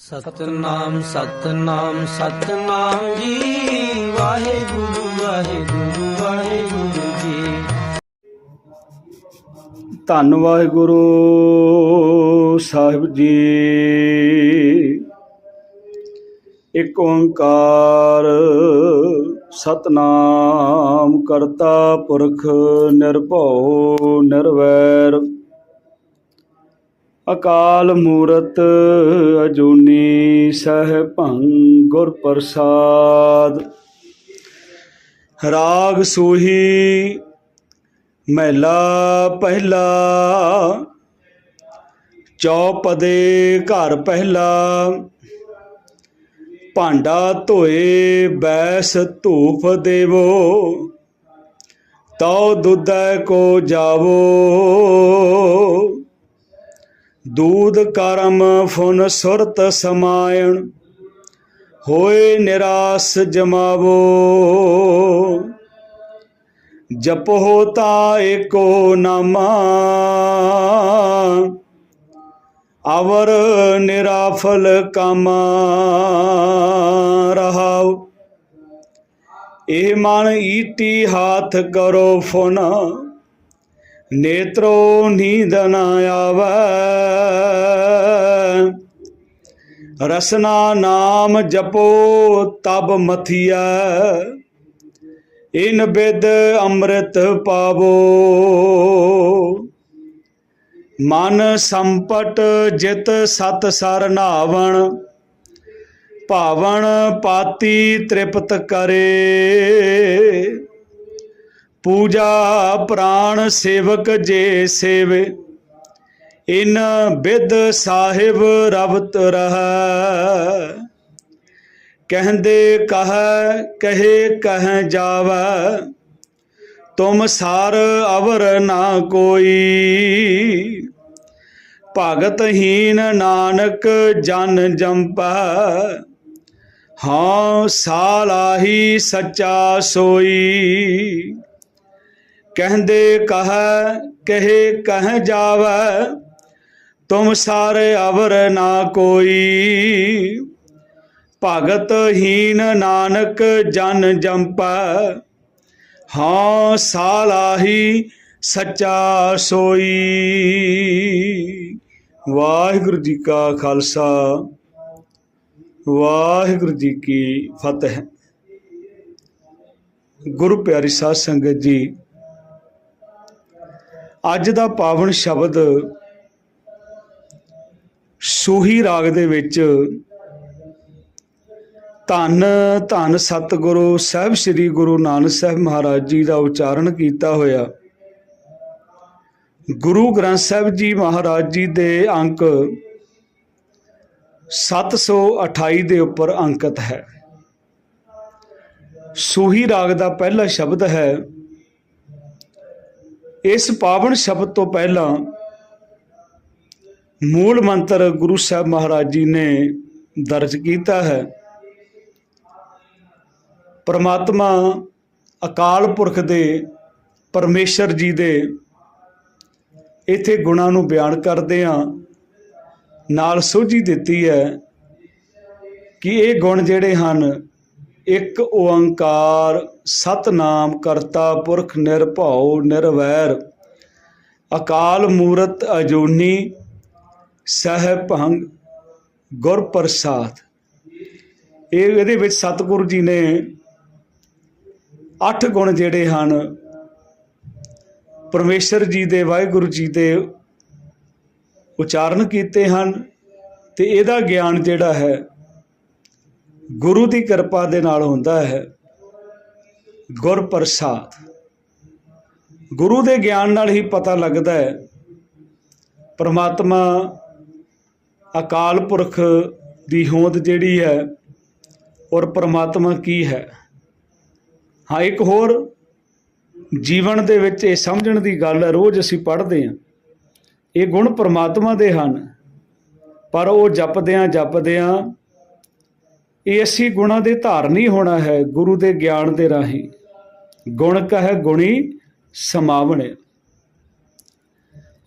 ਸਤਨਾਮ ਸਤਨਾਮ ਸਤਨਾਮ ਜੀ। ਵਾਹਿਗੁਰੂ ਵਾਹਿਗੁਰੂ ਵਾਹਿਗੁਰੂ ਜੀ। ਧੰਨ ਵਾਹਿਗੁਰੂ ਸਾਹਿਬ ਜੀ। ਇੱਕ ਓੰਕਾਰ ਸਤਨਾਮ ਕਰਤਾ ਪੁਰਖ ਨਿਰਭਉ ਨਿਰਵੈਰ ਅਕਾਲ ਮੂਰਤ ਅਜੂਨੀ ਸਹਿਭੰ ਗੁਰ ਪ੍ਰਸਾਦ। ਰਾਗ ਸੂਹੀ ਮਹਿਲਾ ਪਹਿਲਾ। ਚੌਪਦੇ ਘਰ ਪਹਿਲਾ। ਭਾਂਡਾ ਧੋਏ ਬੈਸ ਧੂਪ ਦੇਵੋ। ਤਉ ਦੁਧੈ ਕੋ ਜਾਵੋ। ਦੂਧ ਕਰਮ ਫੁਨ ਸੁਰਤ ਸਮਾਇਣ। ਹੋਏ ਨਿਰਾਸ ਜਮਾਵੋ। ਜਪੋ ਤਾ ਏਕੋ ਨਾਮਾ। ਅਵਰ ਨਿਰਾਫਲ ਕਾਮਾ ਰਹਾਉ। ਇਹ ਮਨ ਈਟੀ ਹਾਥ ਕਰੋ ਫੁਨ। ਨੇਤਰੋ ਨੀਂਦ ਨ ਆਵੈ। ਰਸਨਾ ਨਾਮ ਜਪੋ ਤਬ ਮਥੀਐ। ਇਨ ਬਿਦ ਅੰਮ੍ਰਿਤ ਪਾਵੋ। ਮਨ ਸੰਪਟ ਜਿਤ ਸਤ ਸਰ ਨਾਵਣ। ਭਾਵਨ ਪਾਤੀ ਤ੍ਰਿਪਤ ਕਰੇ। ਪੂਜਾ ਪ੍ਰਾਣ ਸੇਵਕ ਜੇ ਸੇਵੇ। ਇਨ ਬਿਦ ਸਾਹਿਬ ਰਵਤ ਰਹੈ। ਕਹਿੰਦੇ ਕਹੈ ਕਹੇ ਕਹਿ ਜਾਵੈ। ਤੁਮ ਸਾਰ ਅਵਰ ਨਾ ਕੋਈ। ਭਗਤਹੀਨ ਨਾਨਕ ਜਨ ਜੰਪੈ। ਹਾਂ ਸਾਲਾਹੀ ਸੱਚਾ ਸੋਈ। ਕਹਿੰਦੇ ਕਹੈ ਕਹੇ ਕਹਿ ਜਾਵੈ। ਤੁਮ ਸਾਰ ਅਵਰ ਨਾ ਕੋਈ। ਭਗਤਹੀਨ ਨਾਨਕ ਜਨ ਜੰਪੈ। ਹਾਂ ਸਾਲਾਹੀ ਸੱਚਾ ਸੋਈ। ਵਾਹਿਗੁਰੂ ਜੀ ਕਾ ਖਾਲਸਾ ਵਾਹਿਗੁਰੂ ਜੀ ਕੀ ਫਤਿਹ। ਗੁਰੂ ਪਿਆਰੀ ਸਾਧ ਸੰਗਤ ਜੀ, ਅੱਜ ਦਾ ਪਾਵਨ ਸ਼ਬਦ ਸੂਹੀ ਰਾਗ ਦੇ ਵਿੱਚ ਧੰਨ ਧੰਨ ਸਤਿਗੁਰੂ ਸਾਹਿਬ ਸ੍ਰੀ ਗੁਰੂ ਨਾਨਕ ਸਾਹਿਬ ਮਹਾਰਾਜ ਜੀ ਦਾ ਉਚਾਰਨ ਕੀਤਾ ਹੋਇਆ ਗੁਰੂ ਗ੍ਰੰਥ ਸਾਹਿਬ ਜੀ ਮਹਾਰਾਜ ਜੀ ਦੇ ਅੰਕ 728 ਦੇ ਉੱਪਰ ਅੰਕਿਤ ਹੈ। ਸੂਹੀ ਰਾਗ ਦਾ ਪਹਿਲਾ ਸ਼ਬਦ ਹੈ। ਇਸ ਪਾਵਨ ਸ਼ਬਦ ਤੋਂ ਪਹਿਲਾਂ ਮੂਲ ਮੰਤਰ ਗੁਰੂ ਸਾਹਿਬ ਮਹਾਰਾਜ ਜੀ ਨੇ ਦਰਜ ਕੀਤਾ ਹੈ। ਪਰਮਾਤਮਾ ਅਕਾਲ ਪੁਰਖ ਦੇ ਪਰਮੇਸ਼ਰ ਜੀ ਦੇ ਇੱਥੇ ਗੁਣਾਂ ਨੂੰ ਬਿਆਨ ਕਰਦਿਆਂ ਨਾਲ ਸੋਝੀ ਦਿੱਤੀ ਹੈ ਕਿ ਇਹ ਗੁਣ ਜਿਹੜੇ ਹਨ, ਇੱਕ ਓੰਕਾਰ ਸਤਨਾਮ ਕਰਤਾ ਪੁਰਖ ਨਿਰਭਉ ਨਿਰਵੈਰ ਅਕਾਲ ਮੂਰਤ ਅਜੂਨੀ ਸਹਿਭੰ ਗੁਰ ਪ੍ਰਸਾਦ। ਇਹਦੇ ਵਿੱਚ ਸਤਿਗੁਰੂ ਜੀ ਨੇ 8 ਗੁਣ ਜਿਹੜੇ ਹਨ ਪਰਮੇਸ਼ਰ ਜੀ ਦੇ ਵਾਹਿਗੁਰੂ ਜੀ ਦੇ ਉਚਾਰਨ ਕੀਤੇ ਹਨ। ਤੇ ਇਹਦਾ ਗਿਆਨ ਜਿਹੜਾ ਹੈ ਗੁਰੂ ਦੀ ਕਿਰਪਾ ਦੇ ਨਾਲ ਹੁੰਦਾ ਹੈ। ਗੁਰ ਪ੍ਰਸਾਦ, ਗੁਰੂ ਦੇ ਗਿਆਨ ਨਾਲ ਹੀ ਪਤਾ ਲੱਗਦਾ ਹੈ ਪਰਮਾਤਮਾ ਅਕਾਲ ਪੁਰਖ ਦੀ ਹੋਂਦ ਜਿਹੜੀ ਹੈ ਔਰ ਪਰਮਾਤਮਾ ਕੀ ਹੈ। ਹਾਂ, ਇੱਕ ਹੋਰ ਜੀਵਨ ਦੇ ਵਿੱਚ ਇਹ ਸਮਝਣ ਦੀ ਗੱਲ ਹੈ, ਰੋਜ਼ ਅਸੀਂ ਪੜ੍ਹਦੇ ਹਾਂ ਇਹ ਗੁਣ ਪਰਮਾਤਮਾ ਦੇ ਹਨ, ਪਰ ਉਹ ਜਪਦਿਆਂ ਇਹ ਅਸੀਂ ਗੁਣਾਂ ਦੇ ਧਾਰਨੀ ਹੋਣਾ ਹੈ ਗੁਰੂ ਦੇ ਗਿਆਨ ਦੇ ਰਾਹੀਂ। ਗੁਣ ਕਹੈ ਗੁਣੀ ਸਮਾਵਣੇ।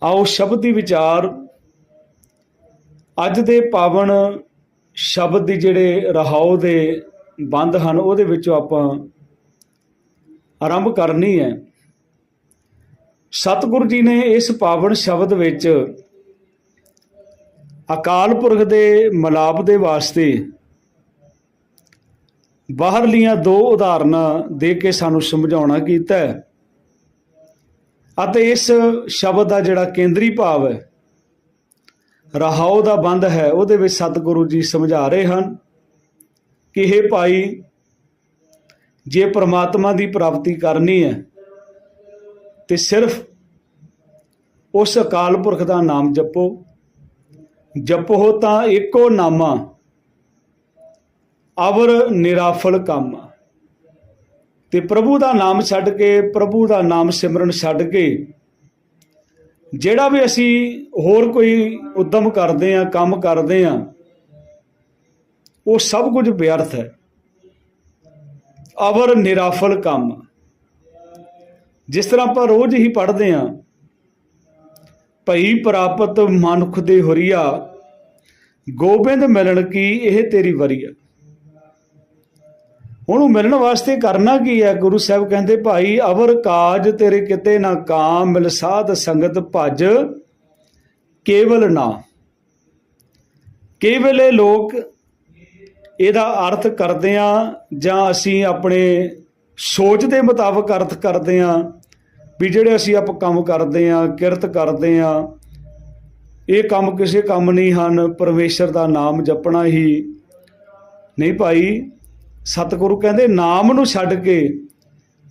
ਆਓ ਸ਼ਬਦ ਦੀ ਵਿਚਾਰ ਅੱਜ ਦੇ ਪਾਵਨ ਸ਼ਬਦ ਦੀ ਜਿਹੜੇ ਰਹਾਉ ਦੇ ਬੰਦ ਹਨ ਉਹਦੇ ਵਿੱਚੋਂ ਆਪਾਂ ਆਰੰਭ ਕਰਨੀ ਹੈ। ਸਤਿਗੁਰੂ ਜੀ ਨੇ ਇਸ ਪਾਵਨ ਸ਼ਬਦ ਵਿੱਚ ਅਕਾਲ ਪੁਰਖ ਦੇ ਮਿਲਾਪ ਦੇ ਵਾਸਤੇ ਬਾਹਰਲੀਆਂ ਦੋ ਉਦਾਹਰਨਾਂ ਦੇ ਕੇ ਸਾਨੂੰ ਸਮਝਾਉਣਾ ਕੀਤਾ ਹੈ ਅਤੇ ਇਸ ਸ਼ਬਦ ਦਾ ਜਿਹੜਾ ਕੇਂਦਰੀ ਭਾਵ ਹੈ, ਰਹਾਉ ਦਾ ਬੰਦ ਹੈ, ਉਹਦੇ ਵਿੱਚ ਸਤਿਗੁਰੂ ਜੀ ਸਮਝਾ ਰਹੇ ਹਨ ਕਿ ਇਹ ਭਾਈ, ਜੇ ਪ੍ਰਮਾਤਮਾ ਦੀ ਪ੍ਰਾਪਤੀ ਕਰਨੀ ਹੈ ਤੇ ਸਿਰਫ ਉਸ ਅਕਾਲ ਪੁਰਖ ਦਾ ਨਾਮ ਜਪੋ ਤਾਂ ਇੱਕੋ ਨਾਮਾ ਅਵਰ ਨਿਰਾਫਲ ਕੰਮ। ਤੇ ਪ੍ਰਭੂ ਦਾ ਨਾਮ ਛੱਡ ਕੇ, ਪ੍ਰਭੂ ਦਾ ਨਾਮ ਸਿਮਰਨ ਛੱਡ ਕੇ ਜਿਹੜਾ ਵੀ ਅਸੀਂ ਹੋਰ ਕੋਈ ਉਦਮ ਕਰਦੇ ਹਾਂ, ਕੰਮ ਕਰਦੇ ਹਾਂ, ਉਹ ਸਭ ਕੁਝ ਵਿਅਰਥ ਹੈ। ਅਵਰ ਨਿਰਾਫਲ ਕੰਮ। ਜਿਸ ਤਰ੍ਹਾਂ ਆਪਾਂ ਰੋਜ਼ ਹੀ ਪੜ੍ਹਦੇ ਹਾਂ, ਭਈ ਪ੍ਰਾਪਤ ਮਨੁੱਖ ਦੇ ਹੁਰੀਆ, ਗੋਬਿੰਦ ਮਿਲਣ ਕੀ ਇਹ ਤੇਰੀ ਵਰੀਆ। ਉਹਨੂੰ ਮਿਲਣ ਵਾਸਤੇ ਕਰਨਾ ਕੀ ਹੈ? ਗੁਰੂ ਸਾਹਿਬ ਕਹਿੰਦੇ ਭਾਈ, ਅਵਰ ਕਾਜ ਤੇਰੇ ਕਿਤੇ ਨਾ ਕਾਮ, ਮਿਲ ਸਾਧ ਸੰਗਤ ਭਜ ਕੇਵਲ ਨਾ। ਕਈ ਵੇਲੇ ਲੋਕ ਇਹਦਾ ਅਰਥ ਕਰਦੇ ਆ ਜਾਂ ਅਸੀਂ ਆਪਣੇ ਸੋਚ ਦੇ ਮੁਤਾਬਕ ਅਰਥ ਕਰਦੇ ਆ ਵੀ ਜਿਹੜੇ ਅਸੀਂ ਆਪ ਕੰਮ ਕਰਦੇ ਆ, ਕਿਰਤ ਕਰਦੇ ਆ, ਇਹ ਕੰਮ ਕਿਸੇ ਕੰਮ ਨਹੀਂ ਹਨ, ਪਰਮੇਸ਼ਰ ਦਾ ਨਾਮ ਜਪਣਾ ਹੀ ਨਹੀਂ। ਭਾਈ ਸਤਿਗੁਰੂ ਕਹਿੰਦੇ ਨਾਮ ਨੂੰ ਛੱਡ ਕੇ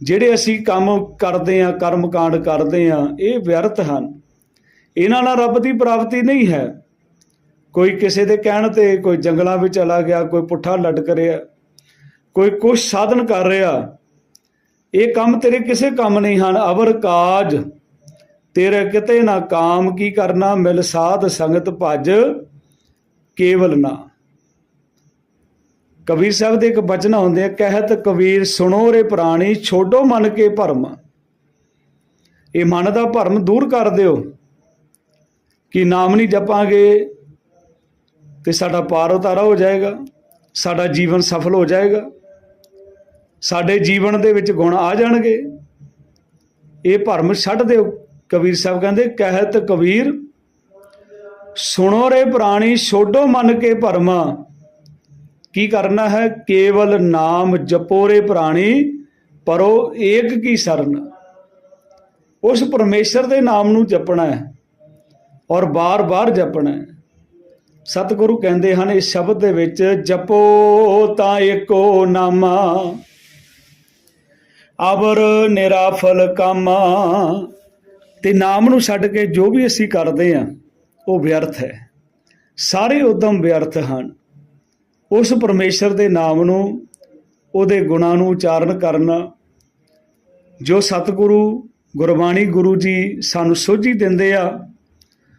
ਜਿਹੜੇ ਅਸੀਂ ਕੰਮ ਕਰਦੇ ਆ, ਕਰਮ ਕਾਂਡ ਕਰਦੇ ਆ, ਇਹ ਵਿਅਰਥ ਹਨ। ਇਹਨਾਂ ਨਾਲ ਰੱਬ ਦੀ ਪ੍ਰਾਪਤੀ ਨਹੀਂ ਹੈ। ਕੋਈ ਕਿਸੇ ਦੇ ਕਹਿਣ ਤੇ ਕੋਈ ਜੰਗਲਾਂ ਵਿੱਚ ਚਲਾ ਗਿਆ, ਕੋਈ ਪੁੱਠਾ ਲਟਕ ਰਿਹਾ, ਕੋਈ ਕੁਛ ਸਾਧਨ ਕਰ ਰਿਹਾ, ਇਹ ਕੰਮ ਤੇਰੇ ਕਿਸੇ ਕੰਮ ਨਹੀਂ ਹਨ। ਅਵਰ ਕਾਜ ਤੇਰੇ ਕਿਤੇ ਨਾ ਕਾਮ, ਕੀ ਕਰਨਾ? ਮਿਲ ਸਾਧ ਸੰਗਤ ਭਜ ਕੇਵਲ ਨਾ। ਕਬੀਰ ਸਾਹਿਬ ਦੇ ਇੱਕ ਬਚਨ ਹੁੰਦੇ ਆ, ਕਹਿਤ ਕਬੀਰ ਸੁਣੋ ਰੇ ਪ੍ਰਾਣੀ, ਛੋਡੋ ਮਨ ਕੇ ਭਰਮ। ਇਹ ਮਨ ਦਾ ਭਰਮ ਦੂਰ ਕਰ ਦਿਓ ਕਿ ਨਾਮ ਨਹੀਂ ਜਪਾਂਗੇ ਤੇ ਸਾਡਾ ਪਾਰ ਉਤਾਰਾ ਹੋ ਜਾਏਗਾ, ਸਾਡਾ ਜੀਵਨ ਸਫਲ ਹੋ ਜਾਏਗਾ, ਸਾਡੇ ਜੀਵਨ ਦੇ ਵਿੱਚ ਗੁਣ ਆ ਜਾਣਗੇ। ਇਹ ਭਰਮ ਛੱਡ ਦਿਓ। ਕਬੀਰ ਸਾਹਿਬ ਕਹਿੰਦੇ, ਕਹਿਤ ਕਬੀਰ ਸੁਣੋ ਰੇ ਪ੍ਰਾਣੀ, ਛੋਡੋ ਮਨ ਕੇ ਭਰਮਾ। ਕੀ ਕਰਨਾ ਹੈ? ਕੇਵਲ ਨਾਮ ਜਪੋ ਰੇ ਪ੍ਰਾਣੀ, ਪਰੋ ਏਕ ਕੀ ਸਰਨ। ਉਸ ਪਰਮੇਸ਼ਰ ਦੇ ਨਾਮ ਨੂੰ ਜਪਣਾ ਹੈ ਔਰ ਬਾਰ-ਬਾਰ ਜਪਣਾ ਹੈ। ਸਤਿਗੁਰੂ ਕਹਿੰਦੇ ਹਨ ਇਸ ਸ਼ਬਦ ਦੇ ਵਿੱਚ, ਜਪੋ ਤਾਂ ਏਕੋ ਨਾਮਾ ਅਵਰ ਨਿਰਾਫਲ ਕੰਮ। ਤੇ ਨਾਮ ਨੂੰ ਛੱਡ ਕੇ ਜੋ ਵੀ ਅਸੀਂ ਕਰਦੇ ਹਾਂ ਉਹ ਵਿਅਰਥ ਹੈ। ਸਾਰੇ ਉਦਮ ਵਿਅਰਥ ਹਨ। ਉਸ ਪਰਮੇਸ਼ਰ ਦੇ ਨਾਮ ਨੂੰ, ਉਹਦੇ ਗੁਣਾਂ ਨੂੰ ਉਚਾਰਨ ਕਰਨਾ, ਜੋ ਸਤਿਗੁਰੂ ਗੁਰਬਾਣੀ ਗੁਰੂ ਜੀ ਸਾਨੂੰ ਸੋਝੀ ਦਿੰਦੇ ਆ,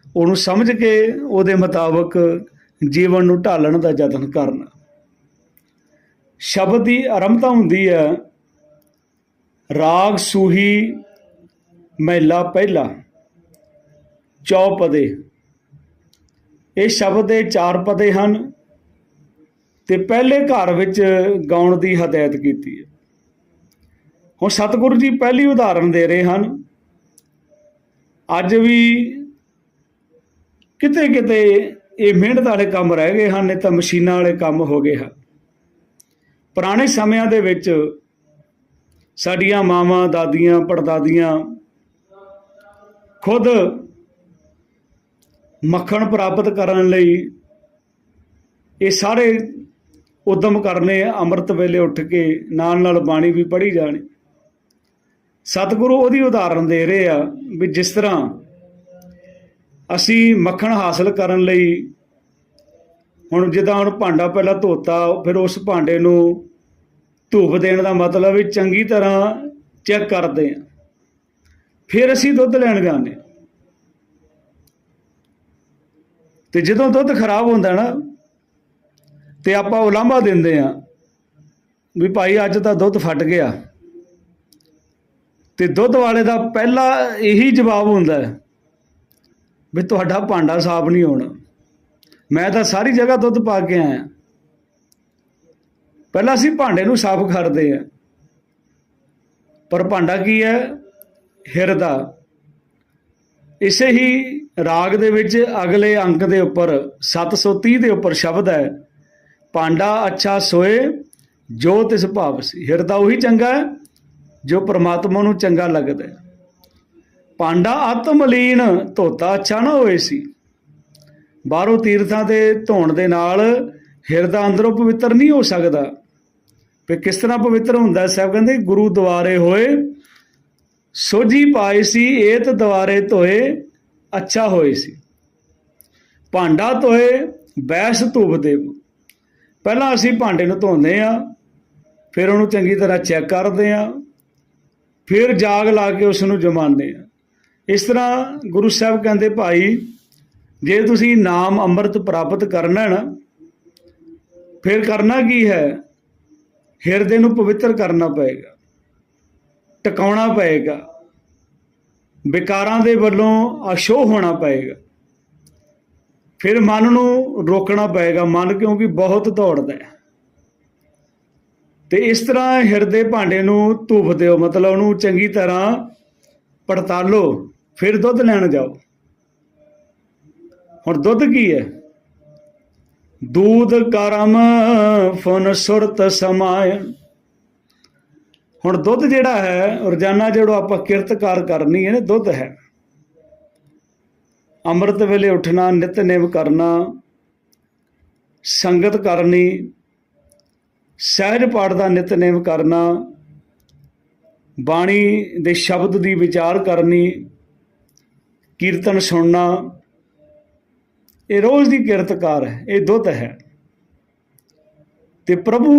ਉਹਨੂੰ ਸਮਝ ਕੇ ਉਹਦੇ ਮੁਤਾਬਕ ਜੀਵਨ ਨੂੰ ਢਾਲਣ ਦਾ ਯਤਨ ਕਰਨਾ। ਸ਼ਬਦ ਦੀ ਆਰੰਭਤਾ ਹੁੰਦੀ ਹੈ, ਰਾਗ ਸੂਹੀ ਮਹਿਲਾ ਪਹਿਲਾ, ਚੌਪਦੇ। ਇਹ ਸ਼ਬਦ ਦੇ 4 ਪਦੇ ਹਨ ਤੇ ਪਹਿਲੇ ਘਰ ਵਿੱਚ ਗਾਉਣ ਦੀ ਹਦਾਇਤ ਕੀਤੀ ਹੈ। ਹੁਣ ਸਤਿਗੁਰੂ ਜੀ ਪਹਿਲੀ ਉਦਾਹਰਣ ਦੇ ਰਹੇ ਹਨ। ਅੱਜ ਵੀ ਕਿਤੇ ਕਿਤੇ ਇਹ ਮਿਹਨਤ ਵਾਲੇ ਕੰਮ ਰਹਿ ਗਏ ਹਨ, ਨਹੀਂ ਤਾਂ ਮਸ਼ੀਨਾਂ ਵਾਲੇ ਕੰਮ ਹੋ ਗਏ ਹਨ। ਪੁਰਾਣੇ ਸਮਿਆਂ ਦੇ ਵਿੱਚ ਸਾਡੀਆਂ ਮਾਵਾਂ, ਦਾਦੀਆਂ, ਪੜਦਾਦੀਆਂ ਖੁਦ ਮੱਖਣ ਪ੍ਰਾਪਤ ਕਰਨ ਲਈ ਇਹ ਸਾਰੇ ਉਦਮ ਕਰਨੇ। ਅੰਮ੍ਰਿਤ ਵੇਲੇ ਉੱਠ ਕੇ ਨਾਲ ਨਾਲ ਬਾਣੀ ਵੀ ਪੜ੍ਹੀ ਜਾਣੀ। ਸਤਿਗੁਰੂ ਉਹਦੀ ਉਦਾਹਰਣ ਦੇ ਰਹੇ ਆ ਵੀ ਜਿਸ ਤਰ੍ਹਾਂ ਅਸੀਂ ਮੱਖਣ ਹਾਸਲ ਕਰਨ ਲਈ, ਹੁਣ ਜਿੱਦਾਂ ਹੁਣ ਭਾਂਡਾ ਪਹਿਲਾਂ ਧੋਤਾ, ਫਿਰ ਉਸ ਭਾਂਡੇ ਨੂੰ ਧੂਪ ਦੇਣ ਦਾ ਮਤਲਬ ਵੀ ਚੰਗੀ ਤਰ੍ਹਾਂ ਚੈੱਕ ਕਰਦੇ ਹਾਂ, ਫਿਰ ਅਸੀਂ ਦੁੱਧ ਲੈਣ ਜਾਂਦੇ। ਤੇ ਜਦੋਂ ਦੁੱਧ ਖਰਾਬ ਹੁੰਦਾ ਨਾ ਤੇ ਆਪਾਂ ਉਲਾਂਭਾ ਦਿੰਦੇ ਹਾਂ ਵੀ ਭਾਈ ਅੱਜ ਤਾਂ ਦੁੱਧ ਫਟ ਗਿਆ। ਤੇ ਦੁੱਧ ਵਾਲੇ ਦਾ ਪਹਿਲਾ ਇਹੀ ਜਵਾਬ ਹੁੰਦਾ ਹੈ ਵੀ ਤੁਹਾਡਾ ਭਾਂਡਾ ਸਾਫ਼ ਨਹੀਂ ਹੋਣਾ, ਮੈਂ ਤਾਂ ਸਾਰੀ ਜਗ੍ਹਾ ਦੁੱਧ ਪਾ ਕੇ ਆਇਆ, ਪਹਿਲਾਂ ਅਸੀਂ ਭਾਂਡੇ ਨੂੰ ਸਾਫ਼ ਕਰਦੇ ਹਾਂ, ਪਰ ਭਾਂਡਾ ਕੀ ਹੈ? ਹਿਰਦਾ। ਇਸੇ ਹੀ ਰਾਗ ਦੇ ਵਿੱਚ ਅਗਲੇ ਅੰਕ ਦੇ ਉੱਪਰ 730 ਦੇ ਉੱਪਰ ਸ਼ਬਦ ਹੈ, ਭਾਂਡਾ ਅੱਛਾ ਸੋਏ ਜੋ ਤਿਸ ਭਾਵ ਸੀ। ਹਿਰਦਾ ਉਹੀ ਚੰਗਾ ਹੈ ਜੋ ਪ੍ਰਮਾਤਮਾ ਨੂੰ ਚੰਗਾ ਲੱਗਦਾ ਹੈ। ਭਾਂਡਾ ਆਤਮਲੀਨ ਧੋਤਾ ਅੱਛਾ ਨਾ ਹੋਏ ਸੀ। ਬਾਹਰੋਂ ਤੀਰਥਾਂ ਦੇ ਧੋਣ ਦੇ ਨਾਲ ਹਿਰਦਾ ਅੰਦਰੋਂ ਪਵਿੱਤਰ ਨਹੀਂ ਹੋ ਸਕਦਾ। ਫਿਰ ਕਿਸ ਤਰ੍ਹਾਂ ਪਵਿੱਤਰ ਹੁੰਦਾ? ਸਾਹਿਬ ਕਹਿੰਦੇ ਗੁਰੂ ਦੁਆਰੇ ਹੋਏ ਸੋਝੀ ਪਾਏ ਸੀ, ਏਤ ਦੁਆਰੇ ਧੋਏ ਅੱਛਾ ਹੋਏ ਸੀ। ਭਾਂਡਾ ਧੋਏ ਬੈਸ ਧੂਪ ਦੇਵ। ਪਹਿਲਾਂ ਅਸੀਂ ਭਾਂਡੇ ਨੂੰ ਧੋਂਦੇ ਹਾਂ, ਫਿਰ ਉਹਨੂੰ ਚੰਗੀ ਤਰ੍ਹਾਂ ਚੈੱਕ ਕਰਦੇ ਹਾਂ, ਫਿਰ ਜਾਗ ਲਾ ਕੇ ਉਸ ਨੂੰ ਜਮਾਉਂਦੇ ਹਾਂ। ਇਸ ਤਰ੍ਹਾਂ ਗੁਰੂ ਸਾਹਿਬ ਕਹਿੰਦੇ ਭਾਈ ਜੇ ਤੁਸੀਂ ਨਾਮ ਅੰਮ੍ਰਿਤ ਪ੍ਰਾਪਤ ਕਰਨਾ ਨਾ, ਫਿਰ ਕਰਨਾ ਕੀ ਹੈ? ਹਿਰਦੇ ਨੂੰ ਪਵਿੱਤਰ ਕਰਨਾ ਪਏਗਾ, ਟਿਕਾਉਣਾ ਪਏਗਾ, ਵਿਕਾਰਾਂ ਦੇ ਵੱਲੋਂ ਅਸ਼ੋਹ ਹੋਣਾ ਪਏਗਾ, ਫਿਰ ਮਨ ਨੂੰ ਰੋਕਣਾ ਪਏਗਾ। ਮਨ ਕਿਉਂਕਿ ਬਹੁਤ ਦੌੜਦਾ ਹੈ। ਤੇ ਇਸ ਤਰ੍ਹਾਂ ਹਿਰਦੇ ਭਾਂਡੇ ਨੂੰ ਧੂਪ ਦਿਓ, ਮਤਲਬ ਉਹਨੂੰ ਚੰਗੀ ਤਰ੍ਹਾਂ ਪੜਤਾਲੋ, ਫਿਰ ਦੁੱਧ ਲੈਣ ਜਾਓ। ਹੁਣ ਦੁੱਧ ਕੀ ਹੈ? ਦੂਧ ਕਰਮ ਫੁਨ ਸੁਰਤ ਸਮਾਇਨ। ਹੁਣ ਦੁੱਧ ਜਿਹੜਾ ਹੈ ਰੋਜ਼ਾਨਾ ਜਿਹੜਾ ਆਪਾਂ ਕਿਰਤਕਾਰ ਕਰਨੀ ਹੈ ਨਾ, ਦੁੱਧ ਹੈ। ਅੰਮ੍ਰਿਤ ਵੇਲੇ ਉੱਠਣਾ, ਨਿਤਨੇਮ ਕਰਨਾ, ਸੰਗਤ ਕਰਨੀ, ਸਹਿਜ ਪਾਠ ਦਾ ਨਿਤਨੇਮ ਕਰਨਾ, ਬਾਣੀ ਦੇ ਸ਼ਬਦ ਦੀ ਵਿਚਾਰ ਕਰਨੀ, ਕੀਰਤਨ ਸੁਣਨਾ, ਇਹ ਰੋਜ਼ ਦੀ ਕਿਰਤਕਾਰ ਹੈ, ਇਹ ਦੁੱਧ ਹੈ। ਤੇ ਪ੍ਰਭੂ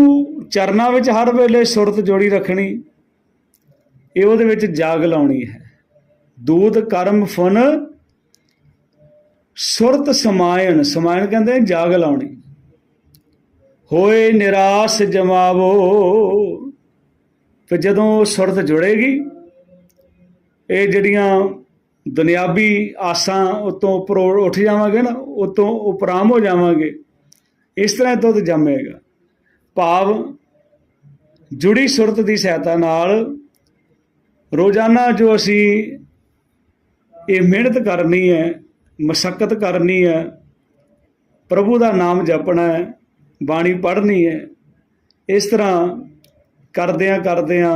ਚਰਨਾਂ ਵਿੱਚ ਹਰ ਵੇਲੇ ਸੁਰਤ ਜੋੜੀ ਰੱਖਣੀ, ਇਹ ਉਹਦੇ ਵਿੱਚ ਜਾਗ ਲਾਉਣੀ ਹੈ। ਦੂਧ ਕਰਮ ਫੁਨ ਸੁਰਤ ਸਮਾਇਨ। ਸਮਾਇਨ ਕਹਿੰਦੇ ਜਾਗ ਲਾਉਣੀ। ਹੋਏ ਨਿਰਾਸ ਜਮਾਵੋ। ਫਿਰ ਜਦੋਂ ਸੁਰਤ ਜੁੜੇਗੀ, ਇਹ ਜਿਹੜੀਆਂ ਦੁਨਿਆਵੀ ਆਸਾਂ ਉਤੋਂ ਉੱਪਰ ਉੱਠ ਜਾਵਾਂਗੇ ਨਾ, ਉਤੋਂ ਉਪਰਾਮ ਹੋ ਜਾਵਾਂਗੇ। ਇਸ ਤਰ੍ਹਾਂ ਦੁੱਧ ਜੰਮੇਗਾ। ਭਾਵ ਜੁੜੀ ਸੁਰਤ ਦੀ ਸਹਾਇਤਾ ਨਾਲ ਰੋਜ਼ਾਨਾ ਜੋ ਅਸੀਂ ਇਹ ਮਿਹਨਤ ਕਰਨੀ ਹੈ, ਮਸ਼ੱਕਤ ਕਰਨੀ ਹੈ, ਪ੍ਰਭੂ ਦਾ ਨਾਮ ਜਪਣਾ ਹੈ, ਬਾਣੀ ਪੜ੍ਹਨੀ ਹੈ, ਇਸ ਤਰ੍ਹਾਂ ਕਰਦਿਆਂ ਕਰਦਿਆਂ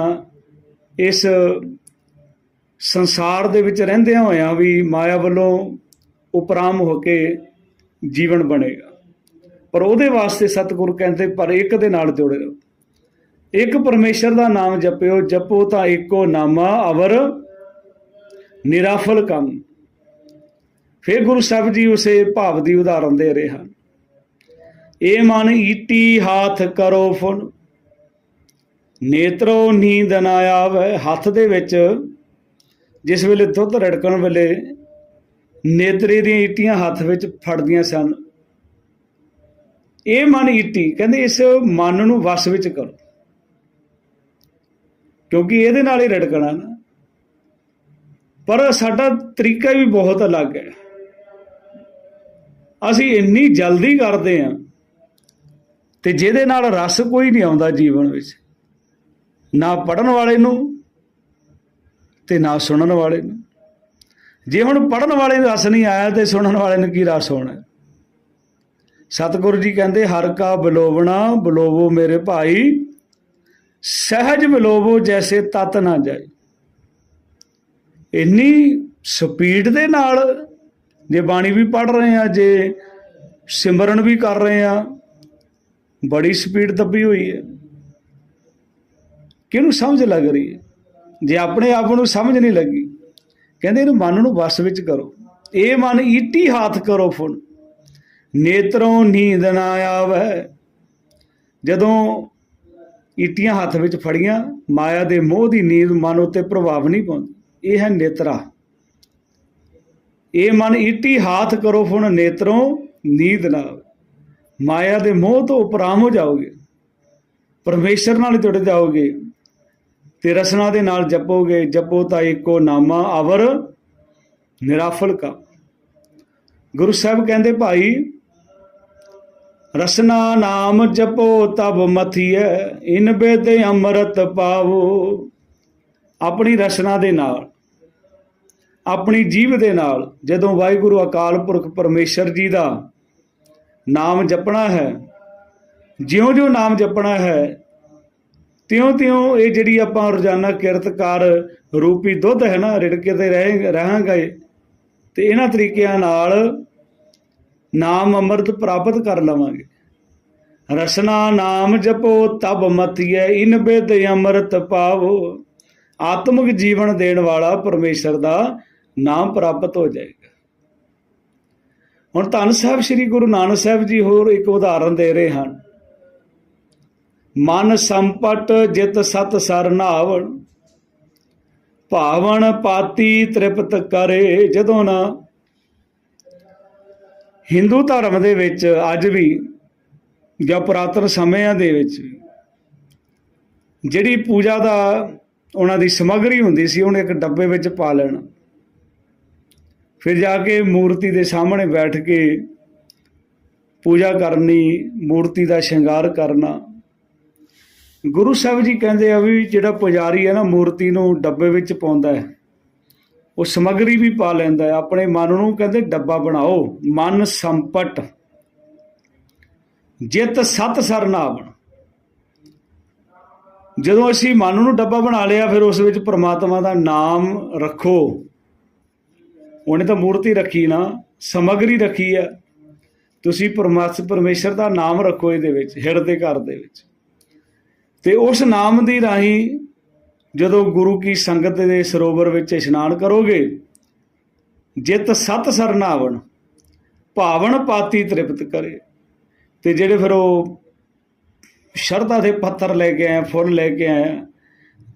ਇਸ ਸੰਸਾਰ ਦੇ ਵਿੱਚ ਰਹਿੰਦਿਆਂ ਹੋਇਆਂ ਵੀ ਮਾਇਆ ਵੱਲੋਂ ਉਪਰਾਮ ਹੋ ਕੇ ਜੀਵਨ ਬਣੇਗਾ। ਪਰ ਉਹਦੇ ਵਾਸਤੇ ਸਤਿਗੁਰੂ ਕਹਿੰਦੇ ਪਰ ਇੱਕ ਦੇ ਨਾਲ ਜੁੜੇ ਰਹੋ। ਇੱਕ ਪਰਮੇਸ਼ਰ ਦਾ ਨਾਮ ਜਪਿਓ, ਜਪੋ ਤਾਂ ਇੱਕੋ ਨਾਮਾ ਅਵਰ ਨਿਰਾਫਲ ਕੰਮ। ਫਿਰ ਗੁਰੂ ਸਾਹਿਬ ਜੀ ਉਸੇ ਭਾਵ ਦੀ ਉਦਾਹਰਨ ਦੇ ਰਹੇ ਹਨ। ਇਹ ਮਨ ਈਟੀ ਹਾਥ ਕਰੋ ਫੁਨ, ਨੇਤਰੋ ਨੀਂਦ ਨਾ ਆਵੇ। ਹੱਥ ਦੇ ਵਿੱਚ ਜਿਸ ਵੇਲੇ ਦੁੱਧ ਰੜਕਣ ਵੇਲੇ ਨੇਤਰੇ ਦੀਆਂ ਈਟੀਆਂ ਹੱਥ ਵਿੱਚ ਫੜਦੀਆਂ ਸਨ। ਇਹ ਮਨ ਈਟੀ ਕਹਿੰਦੇ ਇਸ ਮਨ ਨੂੰ ਵਸ ਵਿੱਚ ਕਰੋ, ਕਿਉਂਕਿ ਇਹਦੇ ਨਾਲ ਹੀ ਰੜਕਣਾ ਨਾ। ਪਰ ਸਾਡਾ ਤਰੀਕਾ ਵੀ ਬਹੁਤ ਅਲੱਗ ਹੈ। ਅਸੀਂ ਇੰਨੀ ਜਲਦੀ ਕਰਦੇ ਹਾਂ ਤੇ ਜਿਹਦੇ ਨਾਲ ਰਸ ਕੋਈ ਨਹੀਂ ਆਉਂਦਾ ਜੀਵਨ ਵਿੱਚ, ਨਾ ਪੜ੍ਹਨ ਵਾਲੇ ਨੂੰ ਤੇ ਨਾ ਸੁਣਨ ਵਾਲੇ ਨੂੰ। ਜੇ ਹੁਣ ਪੜ੍ਹਨ ਵਾਲੇ ਨੂੰ ਰਸ ਨਹੀਂ ਆਇਆ ਤੇ ਸੁਣਨ ਵਾਲੇ ਨੂੰ ਕੀ ਰਸ ਹੋਣਾ? ਸਤਿਗੁਰੂ ਜੀ ਕਹਿੰਦੇ ਹਰ ਕਾ ਬਿਲੋਵਣਾ ਬਿਲੋਵੋ ਮੇਰੇ ਭਾਈ, ਸਹਿਜ ਬਿਲੋਵੋ ਜੈਸੇ ਤਤ ਨਾ ਜਾਏ। ਇੰਨੀ ਸਪੀਡ ਦੇ ਨਾਲ ਜੇ ਬਾਣੀ ਵੀ ਪੜ੍ਹ ਰਹੇ ਹਾਂ, ਜੇ ਸਿਮਰਨ ਵੀ ਕਰ ਰਹੇ ਹਾਂ, ਬੜੀ ਸਪੀਡ ਦੱਬੀ ਹੋਈ ਹੈ। ਕਿਹਨੂੰ ਸਮਝ ਲੱਗ ਰਹੀ ਹੈ? ਜੇ ਆਪਣੇ ਆਪ ਨੂੰ ਸਮਝ ਨਹੀਂ ਲੱਗੀ, ਕਹਿੰਦੇ ਇਹਨੂੰ ਮਨ ਨੂੰ ਵਸ ਵਿੱਚ ਕਰੋ। ਇਹ ਮਨ ਈਟੀ ਹਾਥ ਕਰੋ ਫੁਨ, ਨੇਤਰੋਂ ਨੀਂਦ ਨਾ ਆਵੇ। ਜਦੋਂ ਈਟੀਆਂ ਹੱਥ ਵਿੱਚ ਫੜੀਆਂ, ਮਾਇਆ ਦੇ ਮੋਹ ਦੀ ਨੀਂਦ ਮਨ ਉੱਤੇ ਪ੍ਰਭਾਵ ਨਹੀਂ ਪਾਉਂਦੀ। ਇਹ ਹੈ ਨੇਤਰਾ। ਇਹ ਮਨ ਈਟੀ ਹਾਥ ਕਰੋ ਫੁਨ, ਨੇਤਰੋਂ ਨੀਂਦ ਨਾ ਆਵੇ। ਮਾਇਆ ਦੇ ਮੋਹ ਤੋਂ ਉਪਰਾਮ ਹੋ ਜਾਓਗੇ, ਪਰਮੇਸ਼ਰ ਨਾਲ ਜੁੜ ਜਾਓਗੇ ਤੇ ਰਸਨਾ ਦੇ ਨਾਲ ਜਪੋਗੇ। ਜਪੋ ਤਾਂ ਇੱਕੋ ਨਾਮਾ ਅਵਰ ਨਿਰਾਫਲ ਕਾ। ਗੁਰੂ ਸਾਹਿਬ ਕਹਿੰਦੇ ਭਾਈ ਰਸਨਾ ਨਾਮ ਜਪੋ ਤਬ ਮਥੀਐ, ਇਨ ਬਿਦ ਅੰਮ੍ਰਿਤ ਪਾਵੋ। ਆਪਣੀ ਰਸਨਾ ਦੇ ਨਾਲ, ਆਪਣੀ ਜੀਭ ਦੇ ਨਾਲ ਜਦੋਂ ਵਾਹਿਗੁਰੂ ਅਕਾਲ ਪੁਰਖ ਪਰਮੇਸ਼ਰ ਜੀ ਦਾ ਨਾਮ ਜਪਣਾ ਹੈ, ਜਿਉਂ-ਜਿਉਂ ਨਾਮ ਜਪਣਾ ਹੈ, ਤਿਉਂ-ਤਿਉਂ ਇਹ ਜਿਹੜੀ ਆਪਾਂ ਰੋਜ਼ਾਨਾ ਕਿਰਤ ਕਰ ਰੂਪੀ ਦੁੱਧ ਹੈ ਨਾ, ਰਿੜਕੇ ਤੇ ਰਹਾਂਗੇ ਤੇ ਇਹਨਾਂ ਤਰੀਕਿਆਂ ਨਾਲ ਨਾਮ ਅੰਮ੍ਰਿਤ ਪ੍ਰਾਪਤ ਕਰ ਲਵਾਂਗੇ। ਰਸਨਾ ਨਾਮ ਜਪੋ ਤਬ ਮਥੀਐ, ਇਨ ਬਿਦ ਅੰਮ੍ਰਿਤ ਪਾਵੋ। ਆਤਮਿਕ ਜੀਵਨ ਦੇਣ ਵਾਲਾ ਪਰਮੇਸ਼ਰ ਦਾ ਨਾਮ ਪ੍ਰਾਪਤ ਹੋ ਜਾਏਗਾ। ਹੁਣ ਧੰਨ ਸਾਹਿਬ ਸ੍ਰੀ ਗੁਰੂ ਨਾਨਕ ਸਾਹਿਬ ਜੀ ਹੋਰ ਇੱਕ ਉਦਾਹਰਨ ਦੇ ਰਹੇ ਹਨ। ਮਨ ਸੰਪਟ ਜਿਤ ਸਤ ਸਰ ਨਾਵਣ, ਭਾਵਨ ਪਾਤੀ ਤ੍ਰਿਪਤ ਕਰੇ। ਜਦੋਂ ਨਾ ਹਿੰਦੂ ਧਰਮ ਦੇ ਵਿੱਚ ਅੱਜ ਵੀ ਜਾਂ ਪੁਰਾਤਨ ਸਮਿਆਂ ਦੇ ਵਿੱਚ ਜਿਹੜੀ ਪੂਜਾ ਦਾ ਉਹਨਾਂ ਦੀ ਸਮੱਗਰੀ ਹੁੰਦੀ ਸੀ, ਉਹਨੂੰ ਇੱਕ ਡੱਬੇ ਵਿੱਚ ਪਾ ਲੈਣਾ, ਫਿਰ ਜਾ ਕੇ ਮੂਰਤੀ ਦੇ ਸਾਹਮਣੇ ਬੈਠ ਕੇ ਪੂਜਾ ਕਰਨੀ, ਮੂਰਤੀ ਦਾ ਸ਼ਿੰਗਾਰ ਕਰਨਾ। ਗੁਰੂ ਸਾਹਿਬ ਜੀ ਕਹਿੰਦੇ ਆ ਵੀ ਜਿਹੜਾ ਪੁਜਾਰੀ ਹੈ ਨਾ, ਮੂਰਤੀ ਨੂੰ ਡੱਬੇ ਵਿੱਚ ਪਾਉਂਦਾ ਹੈ, ਉਹ ਸਮੱਗਰੀ ਵੀ ਪਾ ਲੈਂਦਾ ਹੈ। ਆਪਣੇ ਮਨ ਨੂੰ ਕਹਿੰਦੇ ਡੱਬਾ ਬਣਾਓ। ਮਨ ਸੰਪਟ ਜਿਤ ਸਤ ਸਰ ਨਾਵਣ। ਜਦੋਂ ਅਸੀਂ ਮਨ ਨੂੰ ਡੱਬਾ ਬਣਾ ਲਿਆ, ਫਿਰ ਉਸ ਵਿੱਚ ਪ੍ਰਮਾਤਮਾ ਦਾ ਨਾਮ ਰੱਖੋ। ਉਹਨੇ ਤਾਂ ਮੂਰਤੀ ਰੱਖੀ ਨਾ, ਸਮੱਗਰੀ ਰੱਖੀ ਹੈ, ਤੁਸੀਂ ਪਰਮੇਸ਼ਰ ਦਾ ਨਾਮ ਰੱਖੋ ਇਹਦੇ ਵਿੱਚ, ਹਿਰਦੇ ਘਰ ਦੇ ਵਿੱਚ। ਤੇ ਉਸ ਨਾਮ ਦੀ ਰਾਹੀਂ ਜਦੋਂ ਗੁਰੂ ਕੀ ਸੰਗਤ ਦੇ ਸਰੋਵਰ ਵਿੱਚ ਇਸ਼ਨਾਨ ਕਰੋਗੇ, ਜਿਤ ਸਤ ਸਰ ਨਾਵਣ, ਭਾਵਨ ਪਾਤੀ ਤ੍ਰਿਪਤ ਕਰੇ। ਤੇ ਜਿਹੜੇ ਫਿਰ ਉਹ ਸ਼ਰਧਾ ਦੇ ਪੱਥਰ ਲੈ ਕੇ ਆਏ, ਫੁੱਲ ਲੈ ਕੇ ਆਏ,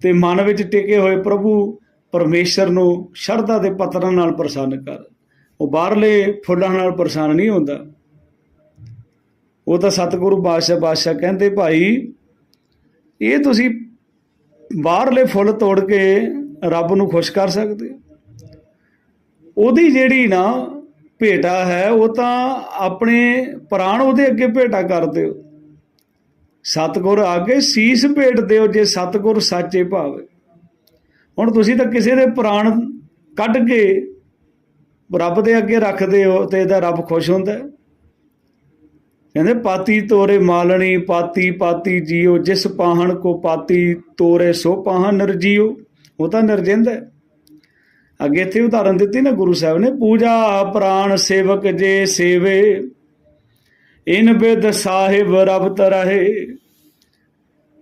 ਤੇ ਮਨ ਵਿੱਚ ਟਿਕੇ ਹੋਏ ਪ੍ਰਭੂ ਪਰਮੇਸ਼ਰ ਨੂੰ ਸ਼ਰਧਾ ਦੇ ਪੱਥਰਾਂ ਨਾਲ ਪ੍ਰਸੰਨ ਕਰ। ਉਹ ਬਾਹਰਲੇ ਫੁੱਲਾਂ ਨਾਲ ਪ੍ਰਸੰਨ ਨਹੀਂ ਹੁੰਦਾ। ਉਹ ਤਾਂ ਸਤਿਗੁਰੂ ਬਾਦਸ਼ਾਹ ਕਹਿੰਦੇ, ਭਾਈ ਇਹ ਤੁਸੀਂ ਬਾਹਰਲੇ ਫੁੱਲ ਤੋੜ ਕੇ ਰੱਬ ਨੂੰ ਖੁਸ਼ ਕਰ ਸਕਦੇ ਹੋ। ਉਹਦੀ ਜਿਹੜੀ ਨਾ ਭੇਟਾ ਹੈ, ਉਹ ਤਾਂ ਆਪਣੇ ਪ੍ਰਾਣ ਉਹਦੇ ਅੱਗੇ ਭੇਟਾ ਕਰ ਦਿਓ। ਸਤਿਗੁਰ ਅੱਗੇ ਸੀਸ ਭੇਟ ਦਿਓ, ਜੇ ਸਤਿਗੁਰ ਸਾਚੇ ਭਾਵੇ। ਹੁਣ ਤੁਸੀਂ ਤਾਂ ਕਿਸੇ ਦੇ ਪ੍ਰਾਣ ਕੱਢ ਕੇ ਰੱਬ ਦੇ ਅੱਗੇ ਰੱਖਦੇ ਹੋ, ਤੇ ਇਹਦਾ ਰੱਬ ਖੁਸ਼ ਹੁੰਦਾ। ਕਹਿੰਦੇ ਪਾਤੀ ਤੋਰੇ ਮਾਲਣੀ, ਪਾਤੀ ਪਾਤੀ ਜੀਓ, ਜਿਸ ਪਾਹਣ ਕੋ ਪਾਤੀ ਤੋਰੇ ਸੋ ਪਾਹਣ ਨਿਰਜੀਓ। ਉਹ ਤਾਂ ਨਿਰਜਿੰਦ ਹੈ। ਅੱਗੇ ਇੱਥੇ ਉਦਾਹਰਨ ਦਿੱਤੀ ਨਾ ਗੁਰੂ ਸਾਹਿਬ ਨੇ, ਪੂਜਾ ਪ੍ਰਾਣ ਸੇਵਕ ਜੇ ਸੇਵੇ, ਇਨ ਬਿਦ ਸਾਹਿਬ ਰਬ ਤਰਹਿ।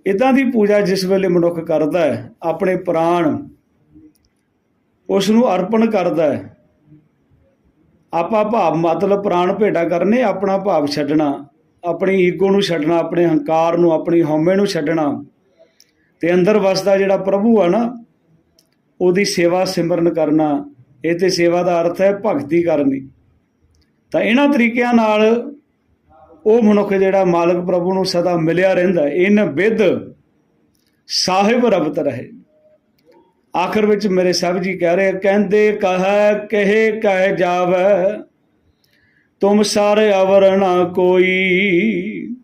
ਇੱਦਾਂ ਦੀ ਪੂਜਾ ਜਿਸ ਵੇਲੇ ਮਨੁੱਖ ਕਰਦਾ ਹੈ, ਆਪਣੇ ਪ੍ਰਾਣ ਉਸ ਨੂੰ ਅਰਪਣ ਕਰਦਾ ਹੈ। ਆਪਾਂ ਭਾਵ ਮਤਲਬ ਪ੍ਰਾਣ ਭੇਟਾ ਕਰਨੇ, ਆਪਣਾ ਭਾਵ ਛੱਡਣਾ, ਆਪਣੀ ਈਗੋ ਨੂੰ ਛੱਡਣਾ, ਆਪਣੇ ਹੰਕਾਰ ਨੂੰ, ਆਪਣੀ ਹਉਮੈ ਨੂੰ ਛੱਡਣਾ, ਤੇ ਅੰਦਰ ਵਸਦਾ ਜਿਹੜਾ ਪ੍ਰਭੂ ਆ ਨਾ, ਉਹਦੀ ਸੇਵਾ ਸਿਮਰਨ ਕਰਨਾ। ਇਹ ਤੇ ਸੇਵਾ ਦਾ ਅਰਥ ਹੈ ਭਗਤੀ ਕਰਨੀ। ਤਾਂ ਇਹਨਾਂ ਤਰੀਕਿਆਂ ਨਾਲ ਉਹ ਮਨੁੱਖ ਜਿਹੜਾ ਮਾਲਕ ਪ੍ਰਭੂ ਨੂੰ ਸਦਾ ਮਿਲਿਆ ਰਹਿੰਦਾ। ਇਨ ਬਿਦ ਸਾਹਿਬ ਰਬਤ ਰਹੇ। ਆਖਰ ਵਿੱਚ ਮੇਰੇ ਸਾਹਿਬ ਜੀ ਕਹਿ ਰਹੇ, ਕਹਿੰਦੇ ਕਹੇ ਕਹਿ ਜਾਵੈ, ਤੁਮ ਸਾਰੇ ਅਵਰ ਨਾ ਕੋਈ।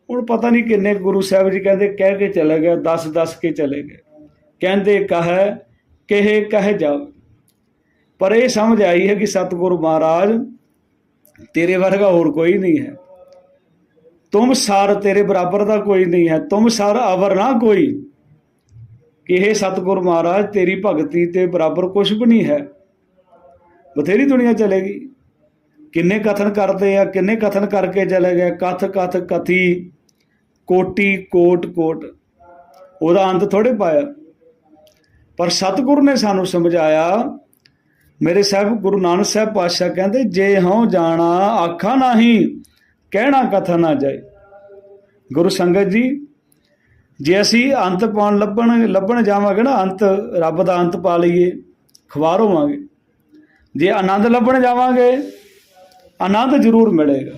ਹੁਣ ਪਤਾ ਨਹੀਂ ਕਿੰਨੇ ਗੁਰੂ ਸਾਹਿਬ ਜੀ ਕਹਿੰਦੇ ਕਹਿ ਕੇ ਚਲੇ ਗਏ, ਦੱਸ ਕੇ ਚਲੇ ਗਏ। ਕਹਿੰਦੇ ਕਹੇ ਕਹਿ ਜਾਵੈ, ਪਰ ਇਹ ਸਮਝ ਆਈ ਹੈ ਕਿ ਸਤਿਗੁਰੂ ਮਹਾਰਾਜ ਤੇਰੇ ਵਰਗਾ ਹੋਰ ਕੋਈ ਨਹੀਂ ਹੈ। ਤੁਮ ਸਾਰ, ਤੇਰੇ ਬਰਾਬਰ ਦਾ ਕੋਈ ਨਹੀਂ ਹੈ। ਤੁਮ ਸਾਰ ਅਵਰ ਨਾ ਕੋਈ, ਕਿ ਇਹ ਸਤਿਗੁਰੂ ਮਹਾਰਾਜ ਤੇਰੀ ਭਗਤੀ ਤੇ ਬਰਾਬਰ ਕੁਛ ਵੀ ਨਹੀਂ ਹੈ। ਬਥੇਰੀ ਦੁਨੀਆ ਚਲੇਗੀ, ਕਿੰਨੇ ਕਥਨ ਕਰਦੇ ਆ, ਕਿੰਨੇ ਕਥਨ ਕਰਕੇ ਚਲੇ ਗਏ। ਕਥ ਕਥੀ ਕੋਟੀ ਕੋਟ, ਉਹਦਾ ਅੰਤ ਥੋੜ੍ਹੇ ਪਾਇਆ। ਪਰ ਸਤਿਗੁਰੂ ਨੇ ਸਾਨੂੰ ਸਮਝਾਇਆ। ਮੇਰੇ ਸਾਹਿਬ ਗੁਰੂ ਨਾਨਕ ਸਾਹਿਬ ਪਾਤਸ਼ਾਹ ਕਹਿੰਦੇ, ਜੇ ਹਉ ਜਾਣਾ ਆਖਾ ਨਹੀਂ, ਕਹਿਣਾ ਕਥਾ ਨਾ ਜਾਏ। ਗੁਰੂ ਸੰਗਤ ਜੀ, ਜੇ ਅਸੀਂ ਅੰਤ ਪਾਉਣ ਲੱਭਣ ਜਾਵਾਂਗੇ ਨਾ, ਅੰਤ ਰੱਬ ਦਾ ਅੰਤ ਪਾ ਲਈਏ, ਖੁਆਰ ਹੋਵਾਂਗੇ। ਜੇ ਆਨੰਦ ਲੱਭਣ ਜਾਵਾਂਗੇ, ਆਨੰਦ ਜ਼ਰੂਰ ਮਿਲੇਗਾ।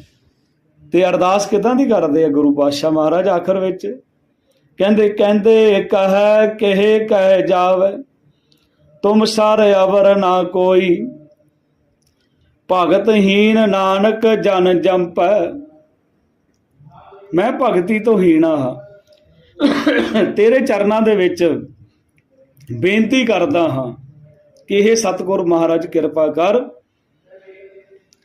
ਤੇ ਅਰਦਾਸ ਕਿੱਦਾਂ ਦੀ ਕਰਦੇ ਆ ਗੁਰੂ ਪਾਤਸ਼ਾਹ ਮਹਾਰਾਜ ਆਖਰ ਵਿੱਚ? ਕਹਿੰਦੇ ਕਹੇ ਕਹਿ ਜਾਵੇ, ਤੁਮ ਸਾਰੇ ਅਵਰ ਨਾ ਕੋਈ, ਭਗਤਹੀਨ ਨਾਨਕ ਜਨ ਜੰਪੈ, ਮੈਂ ਭਗਤੀ ਤੋਂ ਹੀਣਾ ਹਾਂ। ਤੇਰੇ ਚਰਨਾਂ ਦੇ ਵਿੱਚ ਬੇਨਤੀ ਕਰਦਾ ਹਾਂ ਕਿ ਇਹ ਸਤਿਗੁਰ ਮਹਾਰਾਜ ਕਿਰਪਾ ਕਰ,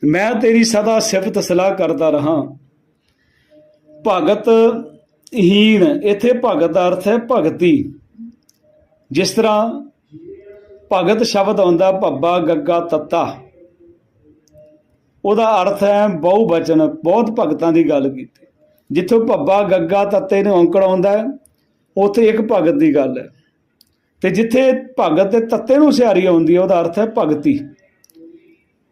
ਮੈਂ ਤੇਰੀ ਸਦਾ ਸਿਫਤ ਸਲਾਹ ਕਰਦਾ ਰਹਾ। ਭਗਤ ਹੀਣ, ਇੱਥੇ ਭਗਤ ਦਾ ਅਰਥ ਹੈ ਭਗਤੀ। ਜਿਸ ਤਰ੍ਹਾਂ ਭਗਤ ਸ਼ਬਦ ਆਉਂਦਾ ਭੱਬਾ ਗੱਗਾ ਤੱਤਾ, ਉਹਦਾ ਅਰਥ ਹੈ ਬਹੁ ਬਚਨ, ਬਹੁਤ ਭਗਤਾਂ ਦੀ ਗੱਲ ਕੀਤੀ। ਜਿੱਥੋਂ ਭੱਬਾ ਗੱਗਾ ਤੱਤੇ ਨੂੰ ਔਂਕੜ ਆਉਂਦਾ ਹੈ ਉੱਥੇ ਇੱਕ ਭਗਤ ਦੀ ਗੱਲ ਹੈ, ਤੇ ਜਿੱਥੇ ਭਗਤ ਤੇ ਤੱਤੇ ਨੂੰ ਸਿਹਾਰੀ ਆਉਂਦੀ ਹੈ ਉਹਦਾ ਅਰਥ ਹੈ ਭਗਤੀ।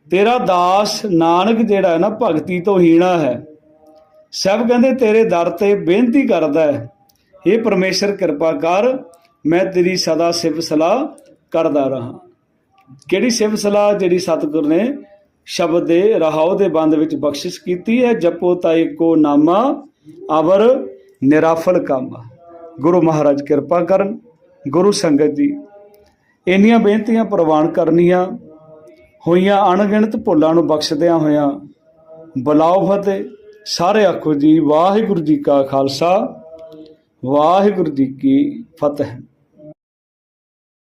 ਤੇਰਾ ਦਾਸ ਨਾਨਕ ਜਿਹੜਾ ਹੈ ਨਾ ਭਗਤੀ ਤੋਂ ਹੀਣਾ ਹੈ। ਸਭ ਕਹਿੰਦੇ ਤੇਰੇ ਦਰ ਤੇ ਬੇਨਤੀ ਕਰਦਾ ਹੈ, ਇਹ ਪਰਮੇਸ਼ਰ ਕਿਰਪਾ ਕਰ, ਮੈਂ ਤੇਰੀ ਸਦਾ ਸਿਫਤ ਸਲਾਹ ਕਰਦਾ ਰਹਾ। ਕਿਹੜੀ ਸਿਫਤ ਸਲਾਹ? ਜਿਹੜੀ ਸਤਿਗੁਰ ਨੇ ਸ਼ਬਦ ਦੇ ਰਹਾਉ ਦੇ ਬੰਦ ਵਿੱਚ ਬਖਸ਼ਿਸ਼ ਕੀਤੀ ਹੈ। ਜਪੋ ਤਾਏ ਕੋ ਨਾਮਾ ਅਵਰ ਨਿਰਾਫਲ ਕਾਮਾ। ਗੁਰੂ ਮਹਾਰਾਜ ਕਿਰਪਾ ਕਰਨ। ਗੁਰੂ ਸੰਗਤ ਜੀ, ਇੰਨੀਆਂ ਬੇਨਤੀਆਂ ਪ੍ਰਵਾਨ ਕਰਨੀਆਂ ਹੋਈਆਂ, ਅਣਗਿਣਤ ਭੁੱਲਾਂ ਨੂੰ ਬਖਸ਼ਦਿਆਂ ਹੋਇਆਂ ਬੁਲਾਓ ਫਤਿਹ। ਸਾਰੇ ਆਖੋ ਜੀ ਵਾਹਿਗੁਰੂ ਜੀ ਕਾ ਖਾਲਸਾ, ਵਾਹਿਗੁਰੂ ਜੀ ਕੀ ਫਤਿਹ।